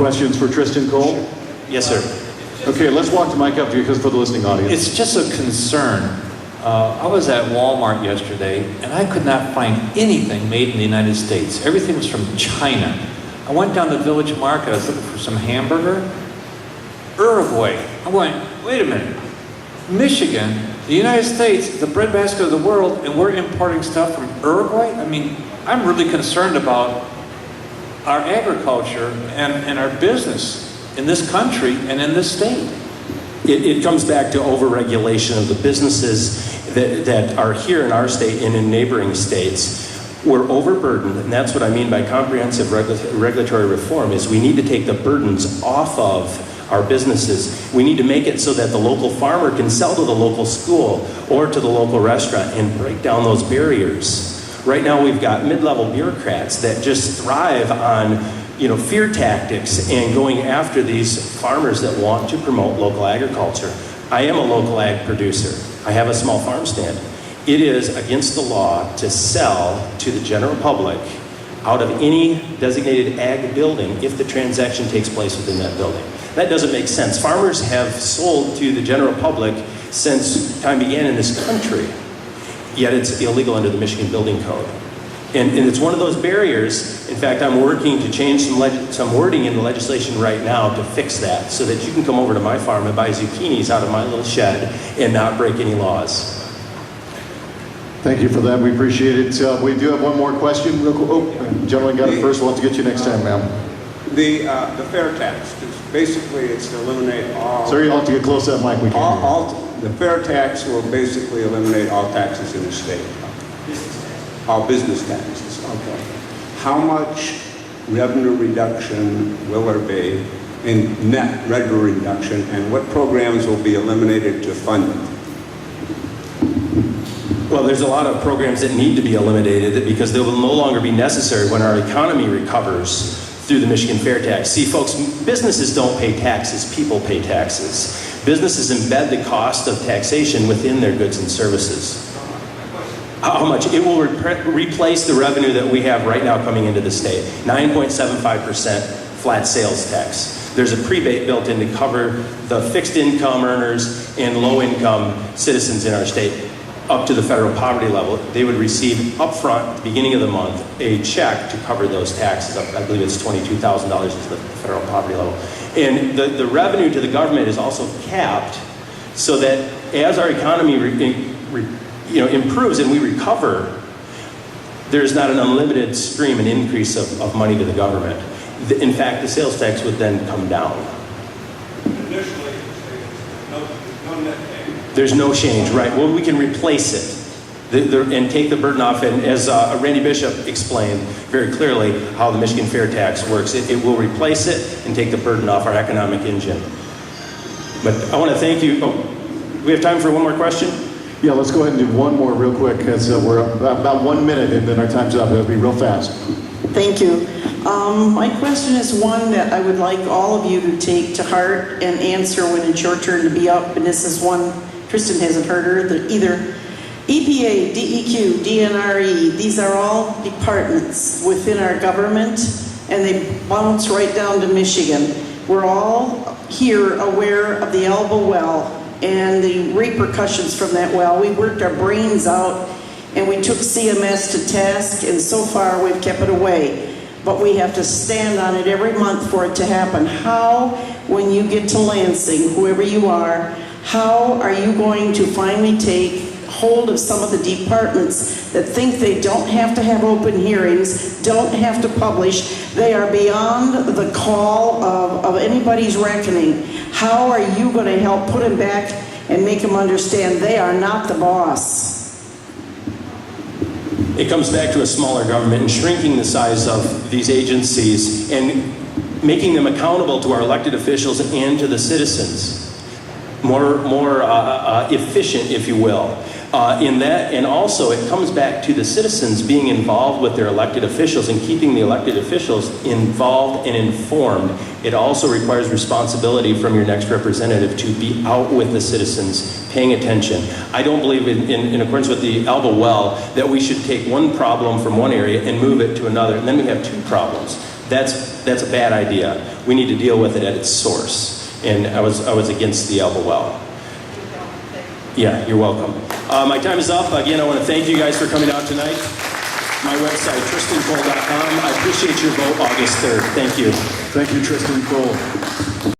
Questions for Tristan Cole? Yes, sir. Okay, let's walk the mic up to you because for the listening audience. It's just a concern. I was at Walmart yesterday, and I could not find anything made in the United States. Everything was from China. I went down to Village Market. I was looking for some hamburger. Uruguay. I went, wait a minute. Michigan, the United States, the breadbasket of the world, and we're importing stuff from Uruguay? I mean, I'm really concerned about our agriculture and our business in this country and in this state. It comes back to overregulation of the businesses that are here in our state and in neighboring states. We're overburdened, and that's what I mean by comprehensive regulatory reform, is we need to take the burdens off of our businesses. We need to make it so that the local farmer can sell to the local school or to the local restaurant and break down those barriers. Right now we've got mid-level bureaucrats that just thrive on fear tactics and going after these farmers that want to promote local agriculture. I am a local ag producer. I have a small farm stand. It is against the law to sell to the general public out of any designated ag building if the transaction takes place within that building. That doesn't make sense. Farmers have sold to the general public since time began in this country, yet it's illegal under the Michigan Building Code. And it's one of those barriers. In fact, I'm working to change some wording in the legislation right now to fix that so that you can come over to my farm and buy zucchinis out of my little shed and not break any laws. Thank you for that. We appreciate it. We do have one more question. Real quick. Oh, gentleman got it first. We'll have to get you next time, ma'am. The fair tax, basically it's to eliminate all... Sir, you'll have to get close to that mic. We can't hear you. The fair tax will basically eliminate all taxes in the state. All business taxes, okay. How much revenue reduction will there be in net revenue reduction, and what programs will be eliminated to fund it? Well, there's a lot of programs that need to be eliminated because they will no longer be necessary when our economy recovers through the Michigan Fair Tax. See, folks, businesses don't pay taxes, people pay taxes. Businesses embed the cost of taxation within their goods and services. How much? It will replace the revenue that we have right now coming into the state. 9.75% flat sales tax. There's a prebate built in to cover the fixed income earners and low income citizens in our state up to the federal poverty level. They would receive upfront at the beginning of the month a check to cover those taxes. I believe it's $22,000 is the federal poverty level. And the revenue to the government is also capped so that as our economy improves and we recover, there's not an unlimited stream and increase of money to the government. In fact, the sales tax would then come down. Initially, no net change. There's no change, right? Well, we can replace it and take the burden off. And as Randy Bishop explained very clearly how the Michigan Fair Tax works, it will replace it and take the burden off our economic engine. But I want to thank you. Oh, we have time for one more question? Yeah, let's go ahead and do one more real quick because we're about 1 minute and then our time's up. It'll be real fast. Thank you. My question is one that I would like all of you to take to heart and answer when it's your turn to be up. And this is one Tristan hasn't heard her. Either EPA, DEQ, DNRE, these are all departments within our government and they bounce right down to Michigan. We're all here aware of the Elba well and the repercussions from that well. We worked our brains out and we took CMS to task, and so far we've kept it away. But we have to stand on it every month for it to happen. How, when you get to Lansing, whoever you are, how are you going to finally take hold of some of the departments that think they don't have to have open hearings, don't have to publish, they are beyond the call of anybody's reckoning? How are you going to help put them back and make them understand they are not the boss? It comes back to a smaller government and shrinking the size of these agencies and making them accountable to our elected officials and to the citizens. More efficient, if you will. In that, and also it comes back to the citizens being involved with their elected officials and keeping the elected officials involved and informed. It also requires responsibility from your next representative to be out with the citizens, paying attention. I don't believe in accordance with the Alba well that we should take one problem from one area and move it to another, and then we have two problems. That's a bad idea. We need to deal with it at its source. And I was against the elbow well. Yeah, you're welcome. My time is up. Again, I want to thank you guys for coming out tonight. My website, tristancole.com. I appreciate your vote August 3rd. Thank you. Thank you, Tristan Cole.